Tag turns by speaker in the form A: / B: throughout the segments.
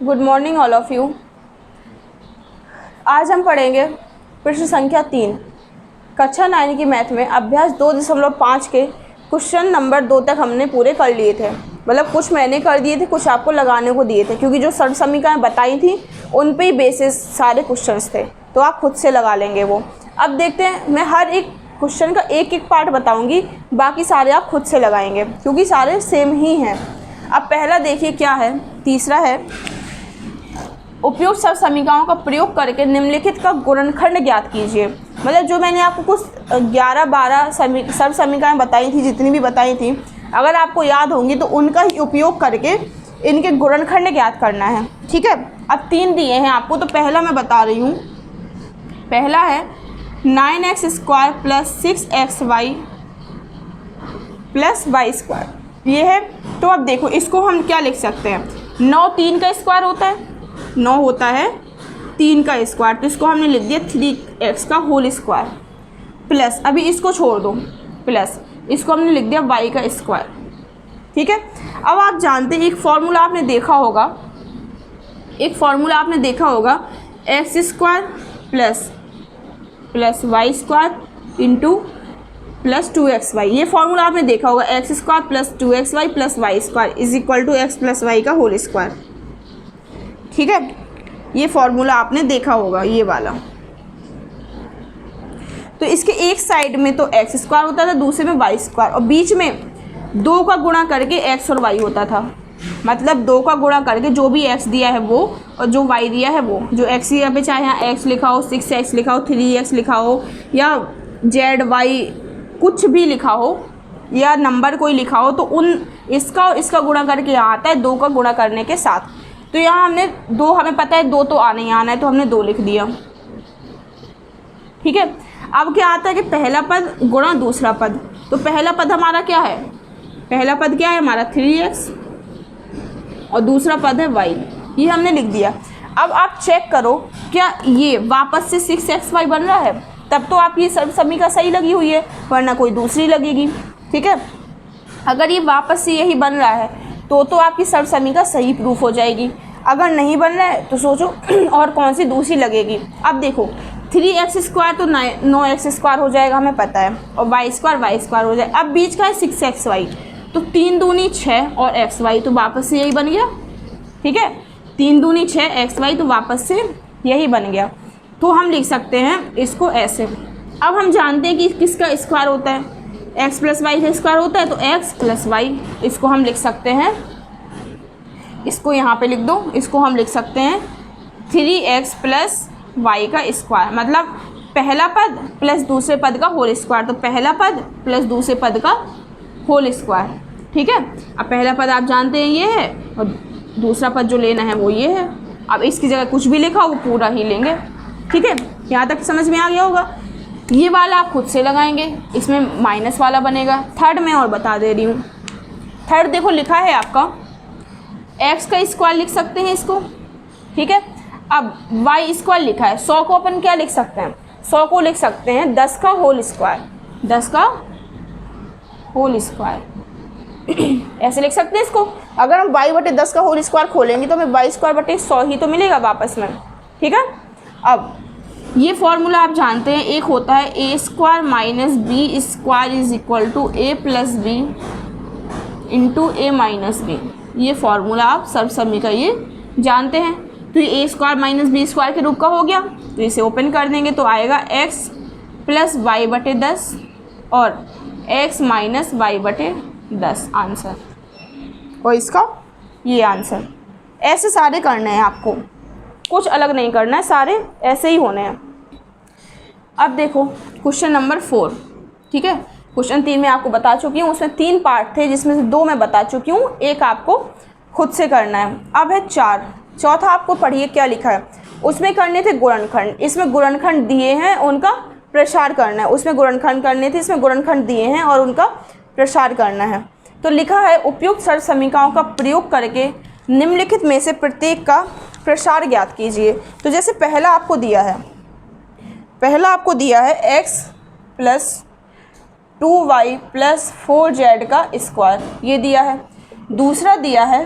A: Good morning all of you. आज हम पढ़ेंगे प्रश्न संख्या 3 कक्षा 9 की मैथ में अभ्यास 2.5 के क्वेश्चन नंबर 2 तक हमने पूरे कर लिए थे। मतलब कुछ मैंने कर दिए थे, कुछ आपको लगाने को दिए थे, क्योंकि जो सर्व समीकरण बताई थी उन पे ही बेसिस सारे क्वेश्चंस थे, तो आप खुद से लगा लेंगे वो। अब देखते हैं, मैं हर एक क्वेश्चन का एक एक पार्ट बताऊंगी, बाकी सारे आप खुद से लगाएंगे क्योंकि सारे सेम ही हैं। अब पहला देखिए क्या है, तीसरा है उपयुक्त सर्व समीकरणों का प्रयोग करके निम्नलिखित का गुणनखंड ज्ञात कीजिए। मतलब जो मैंने आपको कुछ 11-12 सर्व समीकरण बताई थी, जितनी भी बताई थी, अगर आपको याद होंगी तो उनका ही उपयोग करके इनके गुणनखंड ज्ञात करना है। ठीक है, अब 3 दिए हैं आपको, तो पहला मैं बता रही हूँ। पहला है 9x² + 6xy + y², ये है। तो अब देखो इसको हम क्या लिख सकते हैं, 9 3 का स्क्वायर होता है, 9 होता है 3 का स्क्वायर, तो इसको हमने लिख दिया 3x का होल स्क्वायर प्लस, अभी इसको छोड़ दो, प्लस इसको हमने लिख दिया y का स्क्वायर। ठीक है, अब आप जानते हैं एक फॉर्मूला आपने देखा होगा, x² plus y² into plus 2xy, ये फॉर्मूला आपने देखा होगा, x² plus 2xy plus y² is equal to x plus Y का होल स्क्वायर। ठीक है, ये फॉर्मूला आपने देखा होगा, ये वाला। तो इसके एक साइड में तो x² होता था, दूसरे में y², और बीच में 2 का गुणा करके x और y होता था। मतलब 2 का गुणा करके जो भी x दिया है वो और जो y दिया है वो, जो x यहाँ पे चाहे यहाँ x लिखा हो, 6x लिखा हो, 3x लिखा हो, या ZY कुछ भी लिखा हो, या नंबर कोई लिखा हो, तो उन इसका और इसका गुणा करके यहाँ आता है 2 का गुणा करने के साथ। तो यहाँ हमने 2, हमें पता है 2 तो आने ही आना है, तो हमने 2 लिख दिया। ठीक है, अब क्या आता है कि पहला पद गुणा दूसरा पद, तो पहला पद हमारा क्या है, पहला पद क्या है हमारा 3x और दूसरा पद है y, ये हमने लिख दिया। अब आप चेक करो क्या ये वापस से 6xy बन रहा है, तब तो आपकी सर्व समीकरण सही लगी हुई है, वरना कोई दूसरी लगेगी। ठीक है, अगर ये वापस से यही बन रहा है तो आपकी सर्व समीकरण सही प्रूफ हो जाएगी। अगर नहीं बन रहा है तो सोचो और कौन सी दूसरी लगेगी। अब देखो 3x² तो 9x² हो जाएगा, हमें पता है, और y² हो जाएगा। अब बीच का है 6xy, तो 3 दूनी 6 और xy, तो वापस से यही बन गया। ठीक है, 3 दूनी 6 xy, तो वापस से यही बन गया। तो हम लिख सकते हैं इसको ऐसे। अब हम जानते हैं कि किसका स्क्वायर होता है, x प्लस वाई का स्क्वायर होता है, तो x प्लस वाई, इसको हम लिख सकते हैं, इसको यहाँ पे लिख दो, इसको हम लिख सकते हैं 3x प्लस वाई का स्क्वायर, मतलब पहला पद प्लस दूसरे पद का होल स्क्वायर, तो पहला पद प्लस दूसरे पद का होल स्क्वायर। ठीक है, अब पहला पद आप जानते हैं ये है, और दूसरा पद जो लेना है वो ये है। अब इसकी जगह कुछ भी लिखा हो वो पूरा ही लेंगे। ठीक है, यहाँ तक समझ में आ गया होगा। ये वाला आप खुद से लगाएंगे, इसमें माइनस वाला बनेगा। थर्ड में और बता दे रही हूँ, थर्ड देखो लिखा है आपका x का स्क्वायर लिख सकते हैं इसको। ठीक है, अब y² लिखा है, 100 को अपन क्या लिख सकते हैं, 100 को लिख सकते हैं 10 का होल स्क्वायर, 10 का होल स्क्वायर ऐसे लिख सकते हैं इसको। अगर हम y/10 का होल स्क्वायर खोलेंगे तो हमें y² 100 ही तो मिलेगा वापस में। ठीक है, अब ये फॉर्मूला आप जानते हैं, एक होता है a² - b² is equal to a plus B into a minus B. ये फॉर्मूला आप सर्व समीकरण ये जानते हैं। तो ये a² - b² के रूप का हो गया, तो इसे ओपन कर देंगे तो आएगा x प्लस y/10 और x माइनस y/10 आंसर, और इसका ये आंसर। ऐसे सारे करने हैं आपको, कुछ अलग नहीं करना है, सारे ऐसे ही होने हैं। अब देखो क्वेश्चन नंबर 4। ठीक है, क्वेश्चन 3 में आपको बता चुकी हूँ, उसमें 3 पार्ट थे जिसमें से 2 मैं बता चुकी हूँ, एक आपको खुद से करना है। अब है 4, चौथा आपको पढ़िए क्या लिखा है, उसमें करने थे गुणनखंड, इसमें गुणनखंड दिए हैं उनका प्रसार करना है, उसमें गुणनखंड करने थे, इसमें गुणनखंड दिए हैं और उनका प्रसार करना है। तो लिखा है उपयुक्त सर्व समीकरणों का प्रयोग करके निम्नलिखित में से प्रत्येक का प्रसार ज्ञात कीजिए। तो जैसे पहला आपको दिया है x plus 2y plus 4z का स्क्वायर, ये दिया है। दूसरा दिया है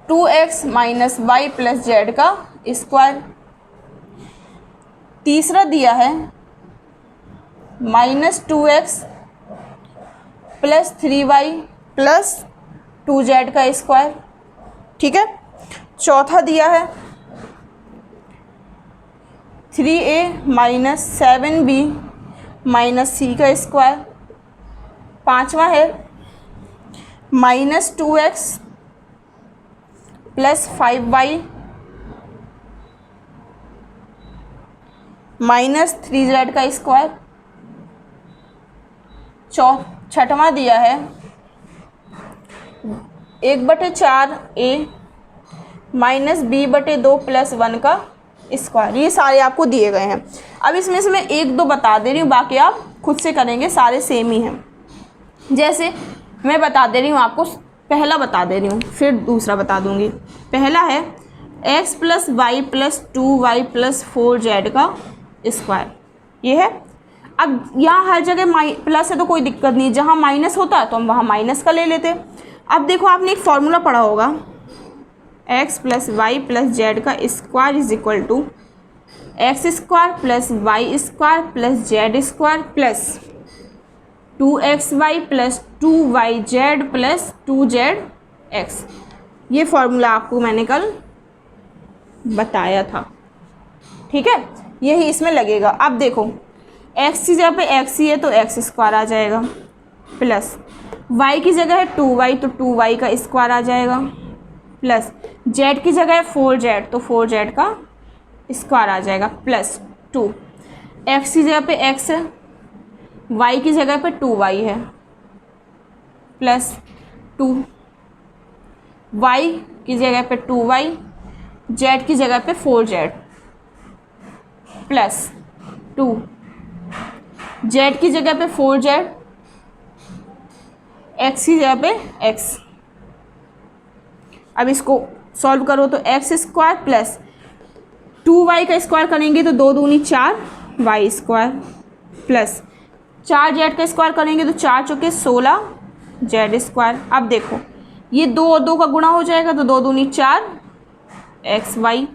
A: 2x minus Y plus Z का स्क्वायर। तीसरा दिया है -2x plus 3y plus 2z का स्क्वायर। ठीक है। चौथा दिया है 3a minus 7b minus c का स्क्वायर। पांचवा है -2x plus 5y minus 3z का स्क्वायर। छठवां दिया है 1/4a माइनस b/2 प्लस 1 का स्क्वायर। ये सारे आपको दिए गए हैं। अब इसमें से मैं एक दो बता दे रही हूँ, बाकी आप खुद से करेंगे, सारे सेम ही हैं। जैसे मैं बता दे रही हूँ आपको, पहला बता दे रही हूँ फिर दूसरा बता दूँगी। पहला है x plus Y plus 2y plus 4z का स्क्वायर। ये है। अब यहाँ हर जगह प्लस है तो कोई दिक्कत नहीं, जहाँ माइनस होता है तो हम वहाँ माइनस का ले लेते। अब देखो आपने एक फॉर्मूला पढ़ा होगा, x plus Y plus Z का square is equal to X square plus Y square plus Z square plus 2xy plus 2yz plus 2zx। ये फॉर्मूला आपको मैंने कल बताया था। ठीक है, यही इसमें लगेगा। अब देखो x की जगह पे x ही है तो x स्क्वायर आ जाएगा, प्लस y की जगह है 2y तो 2y का स्क्वायर आ जाएगा, प्लस z की जगह है 4z तो 4z का स्क्वायर आ जाएगा, प्लस 2 x की जगह पे x है, y की जगह पे 2y है, प्लस 2 y की जगह पे 2y, z की जगह पे 4z, प्लस 2 z की जगह पे 4z, x की जगह पे x। अब इसको सॉल्व करो तो एक्स स्क्वायर प्लस 2y का स्क्वायर करेंगे तो 2 दूनी 4 y स्क्वायर, प्लस 4z का स्क्वायर करेंगे तो 4 चौके 16 z स्क्वायर। अब देखो ये 2 और 2 का गुणा हो जाएगा तो 2 दूनी 4 xy।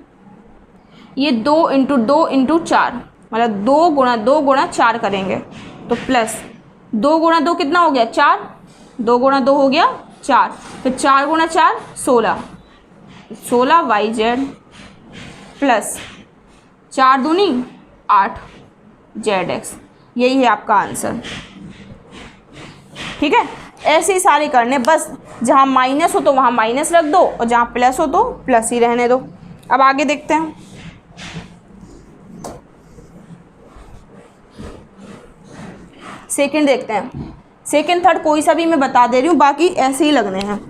A: ये 2 इंटू 2 इंटू 4 मतलब 2 गुणा 4 करेंगे तो प्लस 2 गुणा 2 कितना हो गया 4, 2 गुणा 2 हो गया 4, फिर 4 गुणा 4 16 yz प्लस 4 दूनी 8 zx। यही है आपका आंसर। ठीक है, ऐसे ही सारे करने, बस जहाँ माइनस हो तो वहाँ माइनस रख दो और जहाँ प्लस हो तो प्लस ही रहने दो। अब आगे देखते हैं। सेकंड देखते हैं। सेकंड थर्ड कोई सा भी मैं बता दे रही हूँ, बाकी ऐसे ही लगने हैं।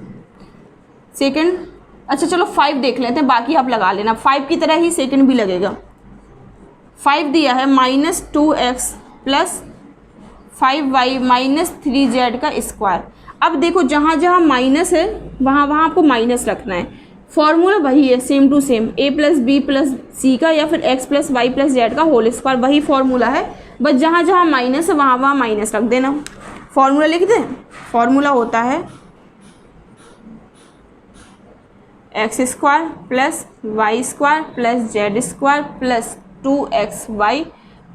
A: सेकंड, अच्छा चलो 5 देख लेते हैं, बाकी आप लगा लेना। 5 की तरह ही सेकंड भी लगेगा। 5 दिया है -2x plus 5y minus 3z का स्क्वायर। अब देखो जहाँ जहाँ माइनस है वहाँ वहाँ आपको माइनस रखना है। फॉर्मूला वही है, same to same, a plus B plus C का या फिर x plus Y plus Z का होल स्क्वायर, वही फॉर्मूला है। बस जहाँ जहाँ माइनस है वहाँ वहाँ माइनस रख देना। फॉर्मूला लिख दें। फॉर्मूला होता है X square plus Y square plus Z square plus 2xy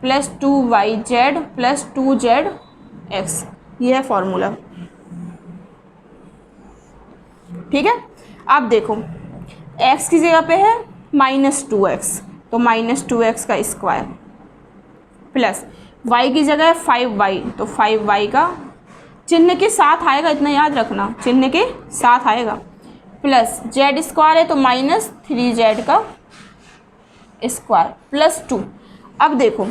A: plus 2yz plus 2zx। ये है फॉर्मूला। ठीक है, अब देखो x की जगह पे है -2x तो -2x का स्क्वायर, प्लस y की जगह है 5y तो 5y का, चिन्ह के साथ आएगा, इतना याद रखना, चिन्ह के साथ आएगा, प्लस z स्क्वायर है तो -3z का स्क्वायर प्लस 2। अब देखो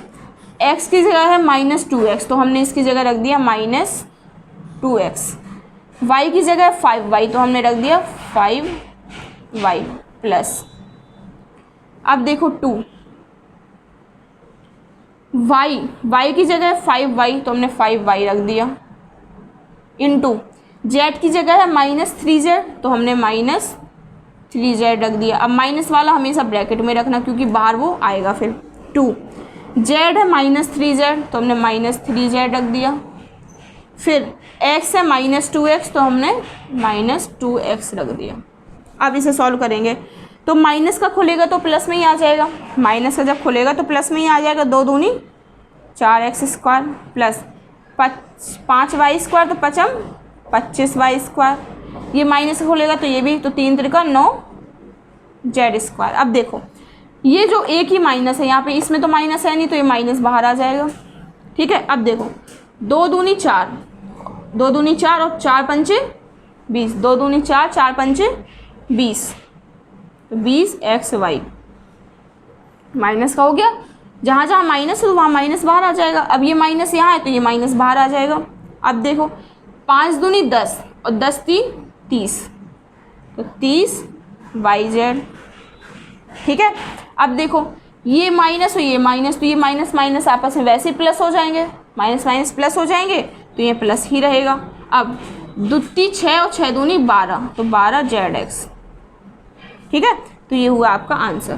A: x की जगह है -2x तो हमने इसकी जगह रख दिया -2x, y की जगह है 5y तो हमने रख दिया 5y प्लस, अब देखो 2 y की जगह है 5y तो हमने 5y रख दिया, इंटू z की जगह है -3z तो हमने -3z रख दिया। अब माइनस वाला हमेशा ब्रैकेट में रखना क्योंकि बाहर वो आएगा। फिर 2 z है -3z तो हमने -3z रख दिया, फिर x है -2x तो हमने -2x रख दिया। अब इसे सॉल्व करेंगे तो माइनस का खुलेगा तो प्लस में ही आ जाएगा, माइनस का जब खुलेगा तो प्लस में ही आ जाएगा। 2 दूनी 4x² प्लस 5y² तो 5m 25y², ये माइनस का खुलेगा तो ये भी, तो 3 त्रिका 9z²। अब देखो ये जो एक ही माइनस है यहाँ पे, इसमें तो माइनस है नहीं तो ये माइनस बाहर आ जाएगा। ठीक है, अब देखो 2 दूनी 4, 2 दूनी 4 और 4 पंचे 20, 2 दूनी 4, 4 पंचे 20, तो 20xy माइनस का हो गया। जहाँ जहाँ माइनस है तो वहाँ माइनस बाहर आ जाएगा। अब ये माइनस यहाँ है तो ये माइनस बाहर आ जाएगा। अब देखो 5 दूनी 10 और 10 3 30, तो 30yz। ठीक है, अब देखो ये माइनस और ये माइनस, तो ये माइनस माइनस आपस में वैसे ही प्लस हो जाएंगे, माइनस माइनस प्लस हो जाएंगे तो ये प्लस ही रहेगा। अब 2 6 और 6 दूनी 12, तो 12zx। ठीक है, तो ये हुआ आपका आंसर।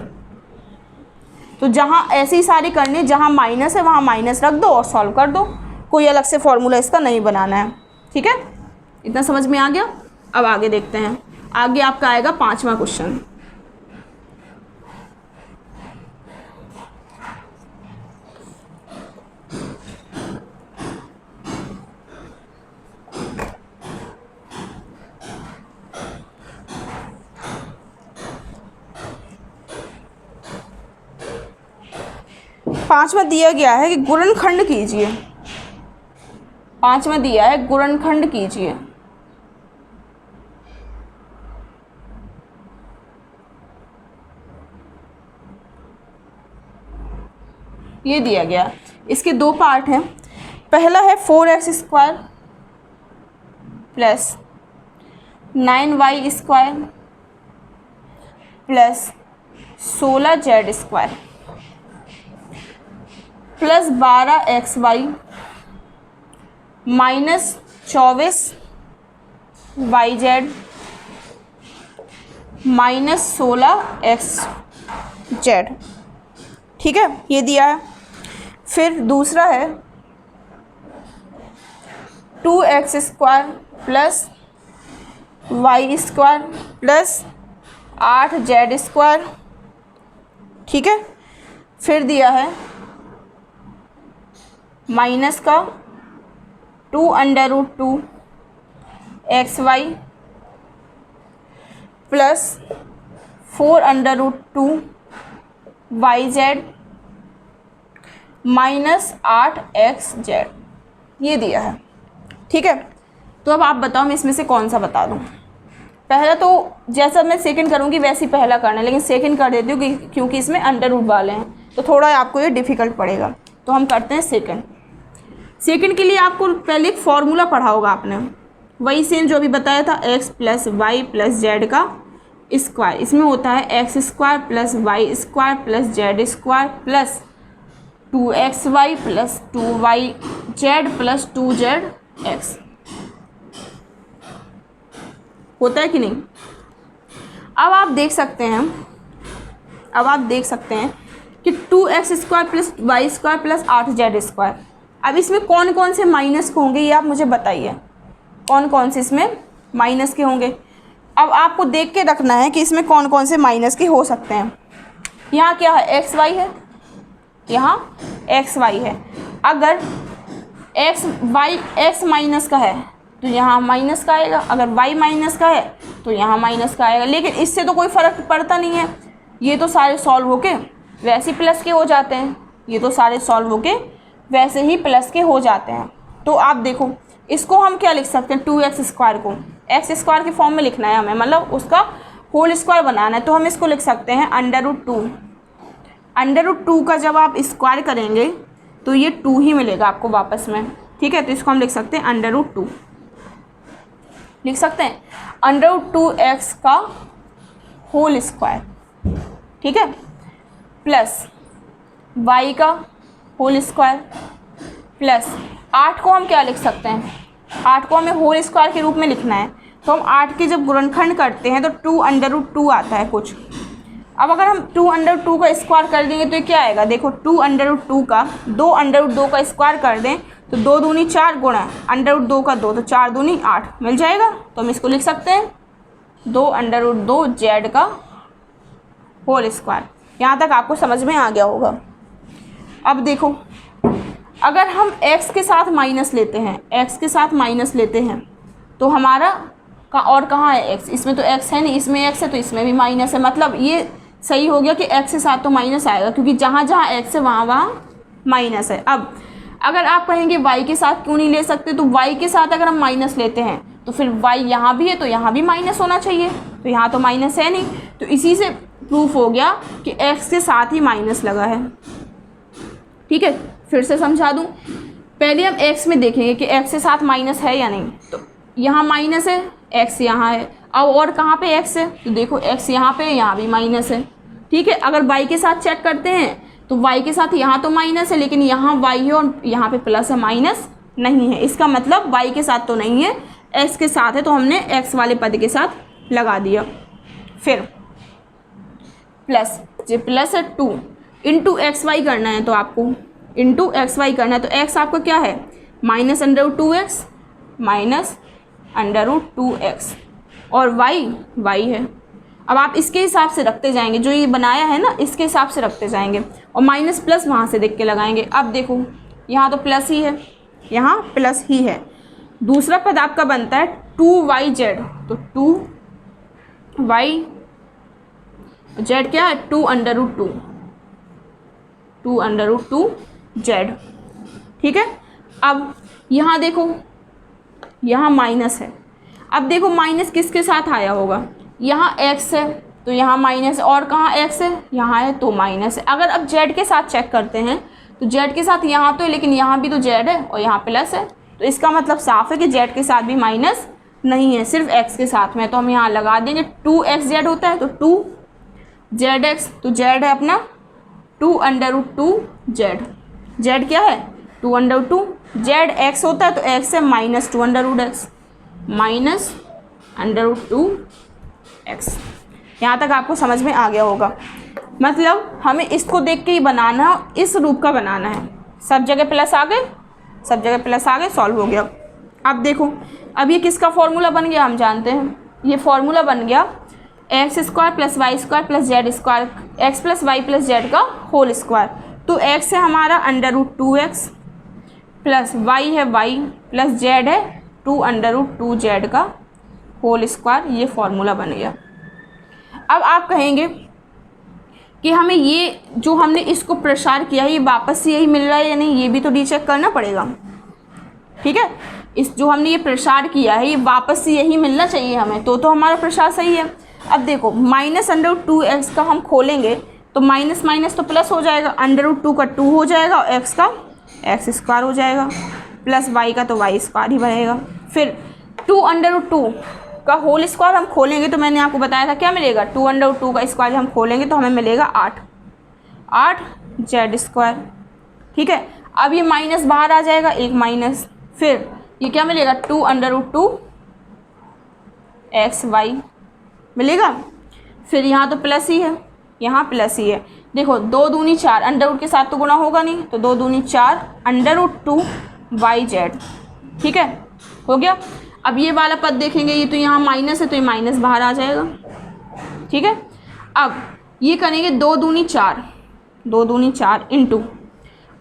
A: तो जहाँ ऐसे ही सारे करने, जहाँ माइनस है वहाँ माइनस रख दो और सॉल्व कर दो, कोई अलग से फॉर्मूला इसका नहीं बनाना है। ठीक है, इतना समझ में आ गया। अब आगे देखते हैं, आगे आपका आएगा 5वां क्वेश्चन। पांचवा दिया गया है कि गुणनखंड कीजिए, पांचवा दिया है गुणनखंड कीजिए। ये दिया गया, इसके 2 पार्ट हैं। पहला है 4x² plus 9y² plus 16z² plus 12xy minus 24yz minus 16xz। ठीक है, ये दिया है। फिर दूसरा है 2x² plus y² plus 8z²। ठीक है, फिर दिया है माइनस का 2√2xy plus 4√2yz minus 8xz, ये दिया है। ठीक है, तो अब आप बताओ मैं इसमें से कौन सा बता दूं। पहला तो जैसा मैं सेकंड करूंगी वैसे ही पहला करना है, लेकिन सेकंड कर देती हूँ क्योंकि इसमें अंडर रूट वाले हैं तो थोड़ा आपको ये डिफ़िकल्ट पड़ेगा। तो हम करते हैं सेकंड। सेकंड के लिए आपको पहले एक फॉर्मूला पढ़ा होगा आपने, वही सेम जो अभी बताया था, x plus Y plus Z का स्क्वायर। इसमें होता है x² plus y² plus z² plus 2xy plus 2yz plus 2zx। होता है कि नहीं। अब आप देख सकते हैं कि 2x² plus y² plus 8z²। अब इसमें कौन कौन से माइनस के होंगे ये आप मुझे बताइए, कौन कौन से इसमें माइनस के होंगे। अब आपको देख के रखना है कि इसमें कौन कौन से माइनस के हो सकते हैं। यहाँ क्या है, xy है, यहाँ xy है। अगर x माइनस का है तो यहाँ माइनस का आएगा, अगर y माइनस का है तो यहाँ माइनस का आएगा। लेकिन इससे तो कोई फ़र्क पड़ता नहीं है, ये तो सारे सॉल्व होके वैसे ही प्लस के हो जाते हैं, ये तो सारे सॉल्व होके वैसे ही प्लस के हो जाते हैं। तो आप देखो इसको हम क्या लिख सकते हैं, 2x² को x² के फॉर्म में लिखना है हमें, मतलब उसका होल स्क्वायर बनाना है। तो हम इसको लिख सकते हैं √2। √2 का जब आप स्क्वायर करेंगे तो ये 2 ही मिलेगा आपको वापस में। ठीक है, तो इसको हम लिख सकते हैं √2, लिख सकते हैं √2x का होल स्क्वायर। ठीक है, प्लस y का होल स्क्वायर प्लस 8 को हम क्या लिख सकते हैं, 8 को हमें होल स्क्वायर के रूप में लिखना है। तो हम 8 के जब गुणनखंड करते हैं तो 2 आता है कुछ। अब अगर हम 2 का स्क्वायर कर देंगे तो ये क्या आएगा, देखो 2 का 2 का स्क्वायर कर दें तो 2 दूनी 4 गुणा √2 का 2, तो 4 दूनी 8 मिल जाएगा। तो हम इसको लिख सकते हैं 2 जेड का होल स्क्वायर। यहाँ तक आपको समझ में आ गया होगा। अब देखो, अगर हम x के साथ माइनस लेते हैं, x के साथ माइनस लेते हैं तो हमारा और कहाँ है x, इसमें तो x है नहीं, इसमें x है तो इसमें भी माइनस है। मतलब ये सही हो गया कि x के साथ तो माइनस आएगा, क्योंकि जहाँ जहाँ x है वहाँ वहाँ माइनस है। अब अगर आप कहेंगे y के साथ क्यों नहीं ले सकते, तो y के साथ अगर हम माइनस लेते हैं तो फिर y यहाँ भी है तो यहाँ भी माइनस होना चाहिए, तो यहाँ तो माइनस है नहीं, तो इसी से प्रूफ हो गया कि x के साथ ही माइनस लगा है। ठीक है, फिर से समझा दूँ। पहले हम x में देखेंगे कि x के साथ माइनस है या नहीं, तो यहाँ माइनस है, x यहाँ है। अब और कहाँ पे x है, तो देखो x यहाँ पे, यहाँ भी माइनस है। ठीक है, अगर y के साथ चेक करते हैं तो y के साथ यहाँ तो माइनस है, लेकिन यहाँ y है और यहाँ पे प्लस है, माइनस नहीं है। इसका मतलब y के साथ तो नहीं है, x के साथ है, तो हमने x वाले पद के साथ लगा दिया। फिर प्लस, जो प्लस है 2 इंटू एक्स वाई करना है, तो आपको इंटू एक्स वाई करना है, तो x आपका क्या है, -√2x माइनस √2x और y है। अब आप इसके हिसाब से रखते जाएंगे, जो ये बनाया है ना इसके हिसाब से रखते जाएंगे और माइनस प्लस वहाँ से देख के लगाएंगे। अब देखो यहाँ तो प्लस ही है, यहाँ प्लस ही है। दूसरा पद आपका बनता है 2yz, तो 2y z क्या है, 2√2z। ठीक है, अब यहाँ देखो, यहाँ माइनस है। अब देखो माइनस किसके साथ आया होगा, यहाँ x है तो यहाँ माइनस, और कहाँ x है, यहाँ है तो माइनस है। अगर अब z के साथ चेक करते हैं तो z के साथ यहाँ तो है, लेकिन यहाँ भी तो z है और यहाँ प्लस है, तो इसका मतलब साफ है कि z के साथ भी माइनस नहीं है, सिर्फ x के साथ में। तो हम यहाँ लगा देंगे 2xz होता है तो 2zx, तो z है अपना 2√2z। z क्या है 2√2, z x होता है तो x है -2√x, -√2x। यहाँ तक आपको समझ में आ गया होगा। मतलब हमें इसको देख के ही बनाना, इस रूप का बनाना है। सब जगह प्लस आ गए, सब जगह प्लस आ गए, सॉल्व हो गया। अब देखो, अब ये किसका फॉर्मूला बन गया, हम जानते हैं ये फॉर्मूला बन गया x² + y² + z², x + y + z का होल स्क्वायर। तो x है हमारा √2x प्लस y है y प्लस z है 2√2z का होल स्क्वायर। ये फॉर्मूला बन गया। अब आप कहेंगे कि हमें ये जो हमने इसको प्रसार किया है ये वापस से यही मिल रहा है या नहीं, ये भी तो डी चेक करना पड़ेगा। ठीक है, इस जो हमने ये प्रसार किया है ये वापस से यही मिलना चाहिए हमें, तो हमारा प्रसार सही है। अब देखो -√2x का हम खोलेंगे तो माइनस माइनस तो प्लस हो जाएगा, √2 का 2 हो जाएगा और x का x² हो जाएगा, प्लस y का तो y² ही बनेगा। फिर 2√2 का होल स्क्वायर हम खोलेंगे तो मैंने आपको बताया था क्या मिलेगा, 2√2 का स्क्वायर हम खोलेंगे तो हमें मिलेगा 8z²। ठीक है, अब ये माइनस बाहर आ जाएगा, एक माइनस, फिर ये क्या मिलेगा 2√2xy मिलेगा। फिर यहाँ तो प्लस ही है, यहाँ प्लस ही है। देखो 2 दूनी 4, अंडर के साथ तो गुणा होगा नहीं, तो 2 दूनी 4 √2yz। ठीक है, हो गया। अब ये वाला पद देखेंगे, ये तो यहाँ माइनस है तो ये माइनस बाहर आ जाएगा। ठीक है, अब ये करेंगे 2 दूनी 4 इंटू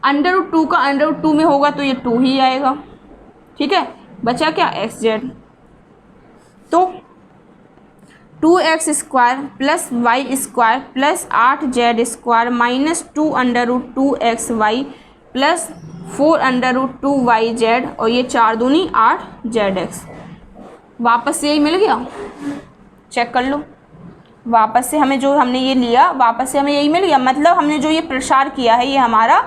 A: √2 का √2 में होगा तो ये 2 ही आएगा। ठीक है, बचा क्या xz, तो 2x² + y² + 8z² minus 2√2xy plus 4√2yz और ये 4 दूनी 8zx। वापस से यही मिल गया, चेक कर लो। वापस से हमें जो हमने ये लिया, वापस से हमें यही मिल गया। मतलब हमने जो ये प्रसार किया है ये हमारा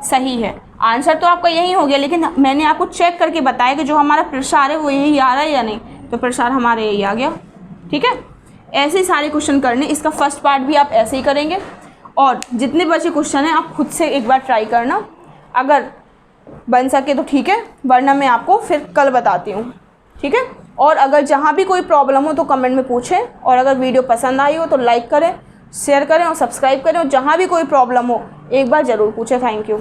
A: सही है। आंसर तो आपका यही हो गया, लेकिन मैंने आपको चेक करके बताया कि जो हमारा प्रसार है वो यही आ रहा है या नहीं, तो प्रसार हमारा यही आ गया। ठीक है, ऐसे ही सारे क्वेश्चन करने, इसका फर्स्ट पार्ट भी आप ऐसे ही करेंगे और जितने बचे क्वेश्चन हैं आप खुद से एक बार ट्राई करना, अगर बन सके तो ठीक है, वरना मैं आपको फिर कल बताती हूँ। ठीक है, और अगर जहाँ भी कोई प्रॉब्लम हो तो कमेंट में पूछें, और अगर वीडियो पसंद आई हो तो लाइक करें, शेयर करें और सब्सक्राइब करें, और जहाँ भी कोई प्रॉब्लम हो एक बार ज़रूर पूछें। Thank you.